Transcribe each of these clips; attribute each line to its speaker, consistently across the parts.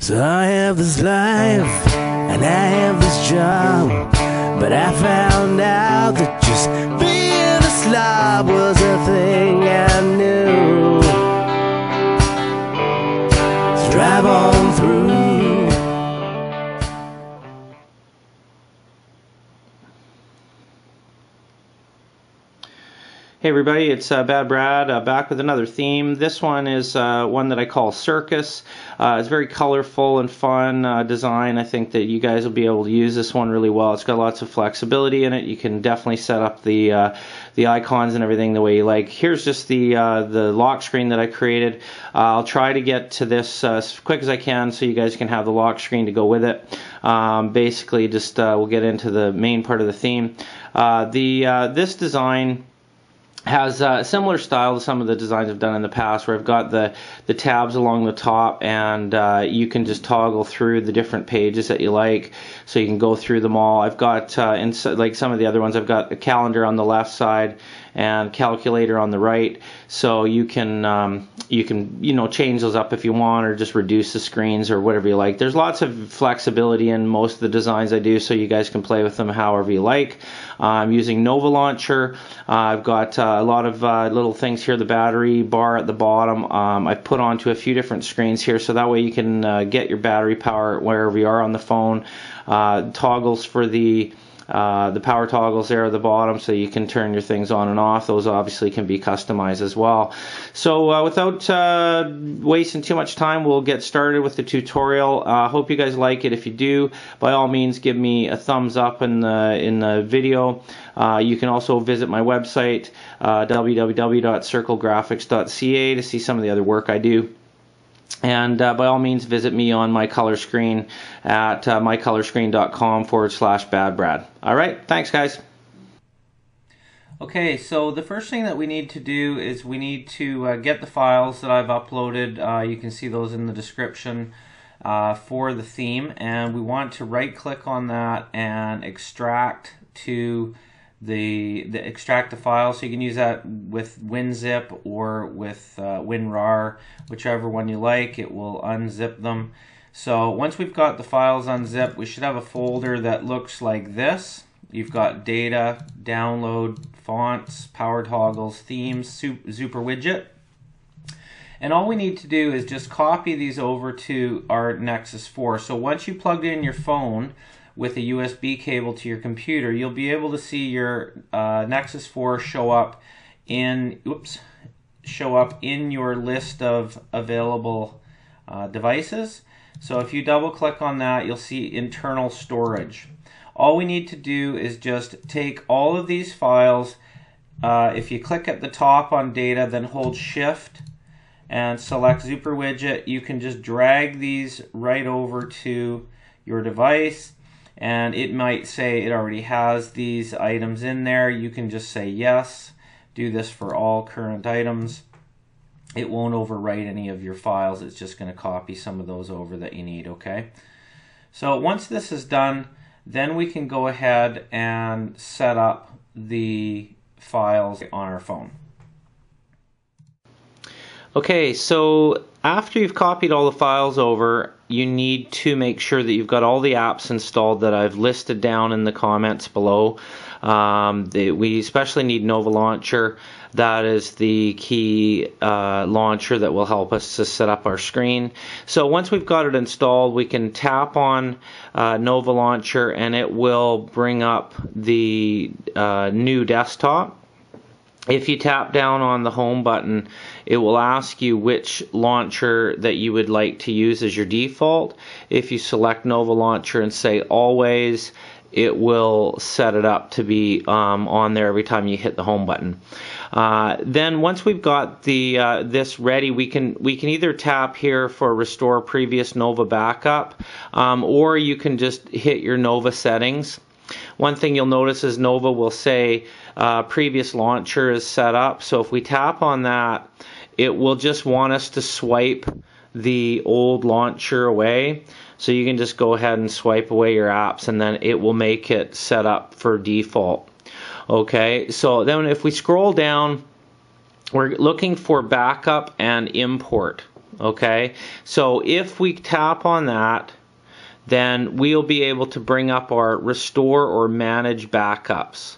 Speaker 1: So I have this life and I have this job, but I found out that just being a slob was a thing I knew. So drive on through.
Speaker 2: Hey everybody, it's BadBrad back with another theme. This one is one that I call Circus. It's very colorful and fun design. I think that you guys will be able to use this one really well. It's got lots of flexibility in it. You can definitely set up the icons and everything the way you like. Here's just the lock screen that I created. I'll try to get to this as quick as I can so you guys can have the lock screen to go with it. Basically, just we'll get into the main part of the theme. This design has a similar style to some of the designs I've done in the past, where I've got the tabs along the top, and you can just toggle through the different pages that you like, so you can go through them all. I've got, like some of the other ones, I've got a calendar on the left side and calculator on the right, so you can change those up if you want, or just reduce the screens or whatever you like. There's lots of flexibility in most of the designs I do, so you guys can play with them however you like. I'm using Nova Launcher. I've got a lot of little things here, the battery bar at the bottom. I've put onto a few different screens here, so that way you can get your battery power wherever you are on the phone. Toggles for the power toggles there at the bottom, so you can turn your things on and off. Those obviously can be customized as well. So without wasting too much time, we'll get started with the tutorial. Hope you guys like it. If you do, by all means give me a thumbs up in the video. You can also visit my website, www.circlegraphics.ca, to see some of the other work I do. And by all means, visit me on my color screen at mycolorscreen.com/BadBrad. All right, thanks, guys. Okay, so the first thing that we need to do is we need to get the files that I've uploaded. You can see those in the description for the theme, and we want to right-click on that and extract to extract the file. So you can use that with WinZip or with WinRAR, whichever one you like. It will unzip them. So once we've got the files unzipped, we should have a folder that looks like this. You've got data, download, fonts, power toggles, themes, super widget. And all we need to do is just copy these over to our Nexus 4. So once you plug in your phone with a USB cable to your computer, you'll be able to see your Nexus 4 show up in your list of available devices. So if you double click on that, you'll see internal storage. All we need to do is just take all of these files. If you click at the top on data, then hold Shift and select Super Widget, you can just drag these right over to your device. And it might say it already has these items in there. You can just say yes. Do this for all current items. It won't overwrite any of your files. It's just going to copy some of those over that you need, okay? So once this is done, then we can go ahead and set up the files on our phone. Okay, so after you've copied all the files over, you need to make sure that you've got all the apps installed that I've listed down in the comments below. We especially need Nova Launcher. That is the key launcher that will help us to set up our screen. So once we've got it installed, we can tap on Nova Launcher and it will bring up the new desktop. If you tap down on the home button, it will ask you which launcher that you would like to use as your default. If you select Nova Launcher and say always, it will set it up to be on there every time you hit the home button. Then once we've got this ready, we can either tap here for restore previous Nova backup, or you can just hit your Nova settings. One thing you'll notice is Nova will say previous launcher is set up. So if we tap on that, it will just want us to swipe the old launcher away. So you can just go ahead and swipe away your apps, and then it will make it set up for default. Okay, so then if we scroll down, we're looking for backup and import. Okay, so if we tap on that, then we'll be able to bring up our restore or manage backups.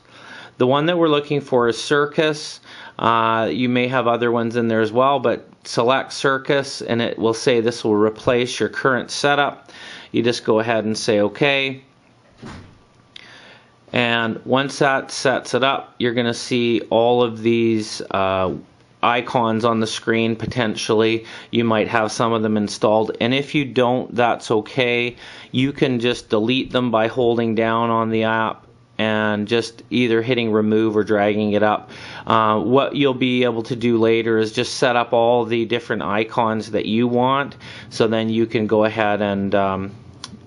Speaker 2: The one that we're looking for is Circus. You may have other ones in there as well, but select Circus and it will say this will replace your current setup. You just go ahead and say OK. And once that sets it up, you're going to see all of these icons on the screen potentially. You might have some of them installed, and if you don't, that's okay. You can just delete them by holding down on the app and just either hitting remove or dragging it up. What you'll be able to do later is just set up all the different icons that you want, so then you can go ahead and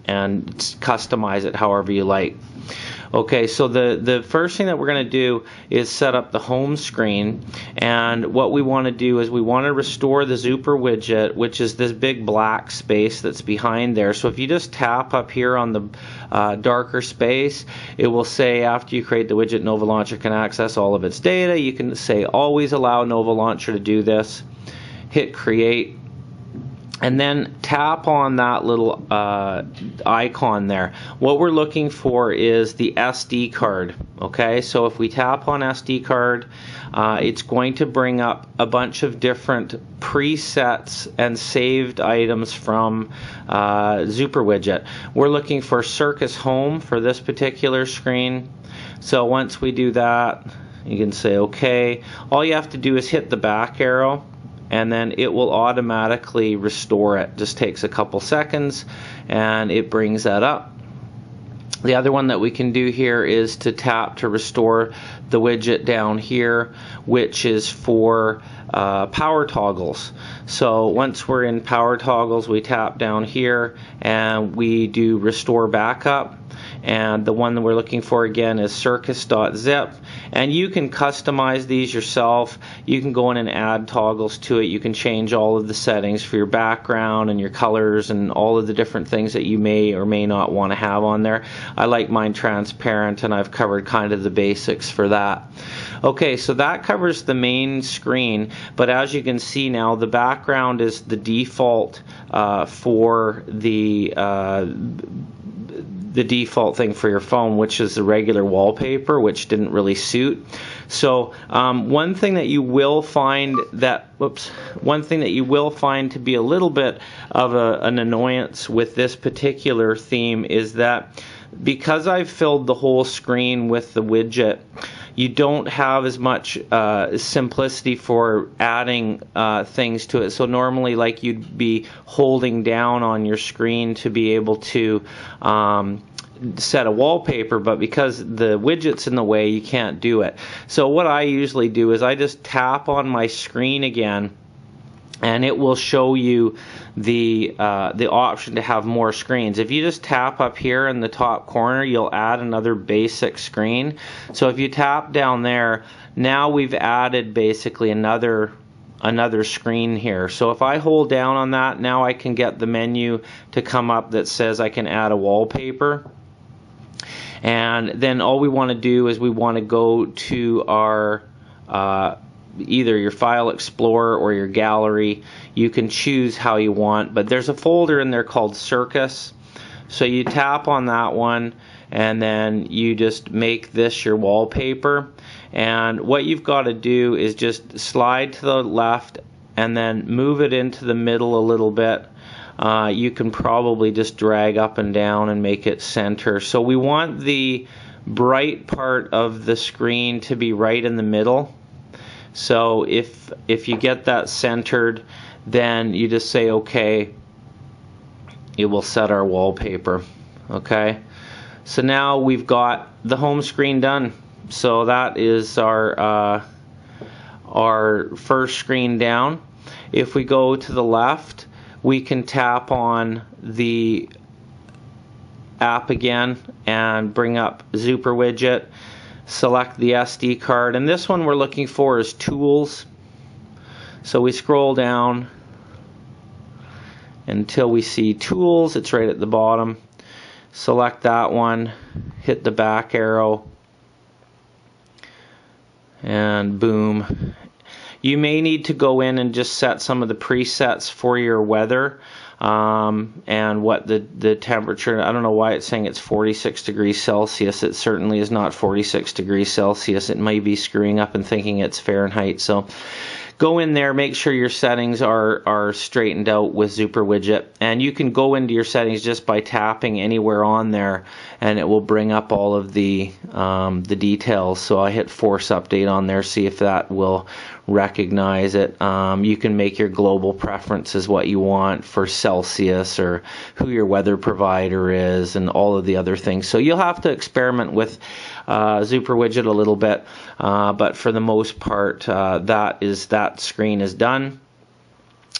Speaker 2: customize it however you like. Okay, so the first thing that we're going to do is set up the home screen, and what we want to do is we want to restore the Super widget, which is this big black space that's behind there. So if you just tap up here on the darker space, it will say after you create the widget, Nova Launcher can access all of its data. You can say always allow Nova Launcher to do this. Hit create. And then tap on that little icon there. What we're looking for is the SD card. Okay, so if we tap on SD card, it's going to bring up a bunch of different presets and saved items from Super widget. We're looking for Circus Home for this particular screen. So once we do that, you can say OK. All you have to do is hit the back arrow, and then it will automatically restore it. Just takes a couple seconds and it brings that up. The other one that we can do here is to tap to restore the widget down here, which is for power toggles. So once we're in power toggles, we tap down here and we do restore backup. And the one that we're looking for again is circus.zip, and you can customize these yourself. You can go in and add toggles to it. You can change all of the settings for your background and your colors and all of the different things that you may or may not want to have on there. I like mine transparent, and I've covered kind of the basics for that. Okay, so that covers the main screen, but as you can see now, the background is the default for the default thing for your phone, which is the regular wallpaper, which didn't really suit. So one thing that you will find to be a little bit of an annoyance with this particular theme is that because I've filled the whole screen with the widget, you don't have as much simplicity for adding things to it. So normally, like, you'd be holding down on your screen to be able to set a wallpaper, but because the widget's in the way, you can't do it. So what I usually do is I just tap on my screen again, and it will show you the option to have more screens. If you just tap up here in the top corner, you'll add another basic screen. So if you tap down there, now we've added basically another screen here. So if I hold down on that, now I can get the menu to come up that says I can add a wallpaper. And then all we want to do is we want to go to our either your File Explorer or your gallery. You can choose how you want, but there's a folder in there called Circus. So you tap on that one, and then you just make this your wallpaper. And what you've got to do is just slide to the left and then move it into the middle a little bit. You can probably just drag up and down and make it center. So we want the bright part of the screen to be right in the middle. So if you get that centered, then you just say OK. It will set our wallpaper. Okay. So now we've got the home screen done. So that is our first screen down. If we go to the left, we can tap on the app again and bring up Super widget. Select the SD card, and this one we're looking for is Tools. So we scroll down until we see Tools. It's right at the bottom. Select that one, hit the back arrow, and boom. You may need to go in and just set some of the presets for your weather. And what the temperature, I don't know why it's saying it's 46 degrees Celsius. It certainly is not 46 degrees Celsius. It may be screwing up and thinking it's Fahrenheit. So go in there, make sure your settings are straightened out with Super Widget, and you can go into your settings just by tapping anywhere on there, and it will bring up all of the details. So I hit Force Update on there, see if that will recognize it. You can make your global preferences what you want for Celsius or who your weather provider is and all of the other things. So you'll have to experiment with Super Widget a little bit, but for the most part that screen is done.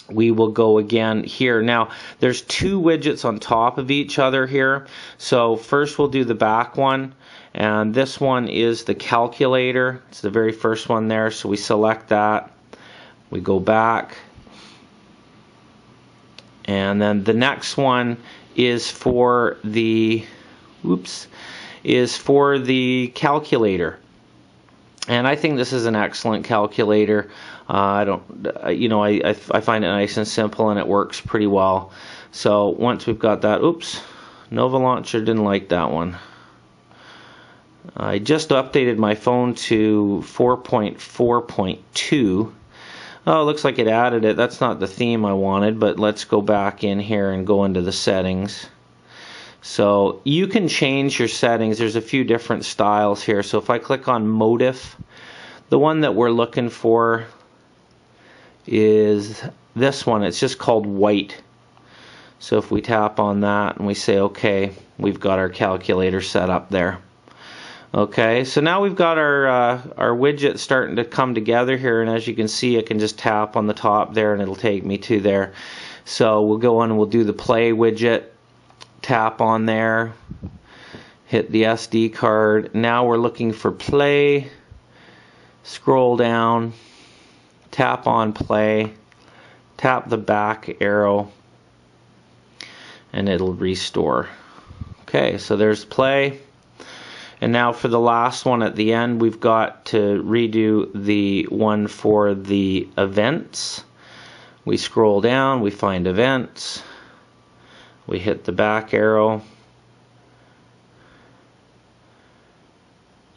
Speaker 2: We will go again here. Now there's two widgets on top of each other here. So first we'll do the back one. And this one is the calculator. It's the very first one there. So we select that. We go back. And then the next one is for the calculator. And I think this is an excellent calculator. I find it nice and simple, and it works pretty well. So once we've got that, Nova Launcher didn't like that one. I just updated my phone to 4.4.2. Oh, it looks like it added it. That's not the theme I wanted, but let's go back in here and go into the settings. So you can change your settings. There's a few different styles here. So if I click on Motif, the one that we're looking for is this one. It's just called white. So if we tap on that and we say OK, we've got our calculator set up there. Okay, so now we've got our widget starting to come together here, and as you can see, I can just tap on the top there and it'll take me to there. So we'll go on and we'll do the play widget, tap on there, hit the SD card. Now we're looking for play, scroll down, tap on play, tap the back arrow, and it'll restore. Okay, so there's play. And now for the last one at the end, we've got to redo the one for the events. We scroll down, we find events, we hit the back arrow,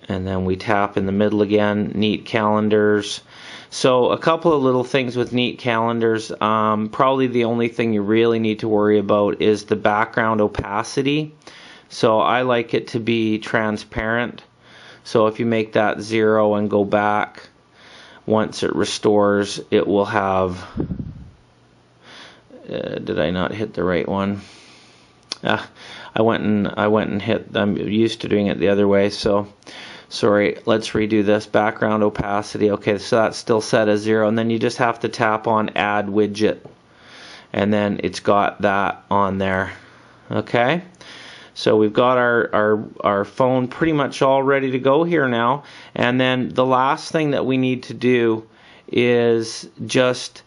Speaker 2: and then we tap in the middle again, neat calendars. So a couple of little things with neat calendars. Probably the only thing you really need to worry about is the background opacity. So I like it to be transparent. So if you make that 0 and go back, once it restores, it will have, did I not hit the right one? I went and hit, I'm used to doing it the other way, so sorry, let's redo this. Background opacity, okay, so that's still set as 0, and then you just have to tap on add widget, and then it's got that on there. Okay, so we've got our phone pretty much all ready to go here now, and then the last thing that we need to do is just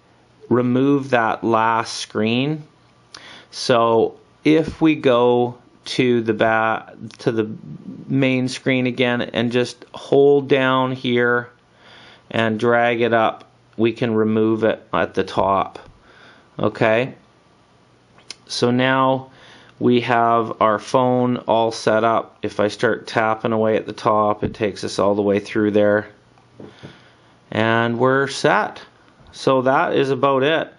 Speaker 2: remove that last screen. So if we go to the main screen again and just hold down here and drag it up, we can remove it at the top. Okay, so now we have our phone all set up. If I start tapping away at the top, it takes us all the way through there, and we're set. So that is about it.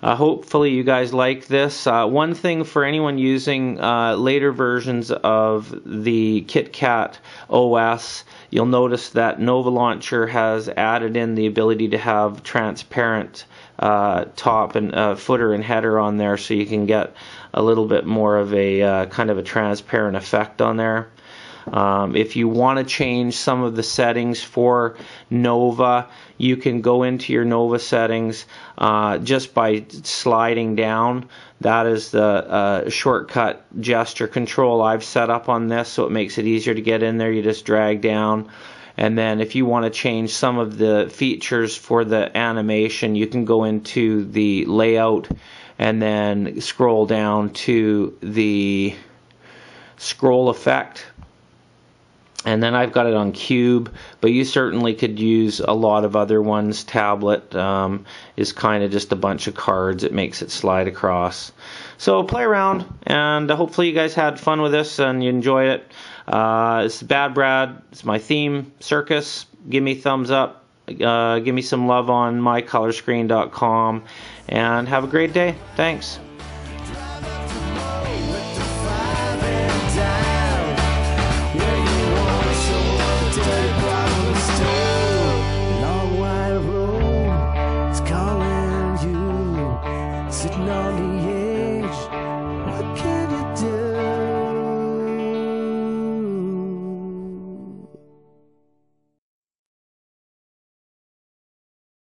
Speaker 2: Hopefully you guys like this. One thing for anyone using later versions of the KitKat OS, you'll notice that Nova Launcher has added in the ability to have transparent top and footer and header on there, so you can get a little bit more of a kind of a transparent effect on there. If you want to change some of the settings for Nova, you can go into your Nova settings just by sliding down. That is the shortcut gesture control I've set up on this, so it makes it easier to get in there. You just drag down, and then if you want to change some of the features for the animation, you can go into the layout and then scroll down to the scroll effect. And then I've got it on cube, but you certainly could use a lot of other ones. Tablet is kind of just a bunch of cards. It makes it slide across. So play around, and hopefully you guys had fun with this and you enjoyed it. This is BadBrad. It's my theme, Circus. Give me a thumbs up. Give me some love on mycolorscreen.com, and have a great day. Thanks.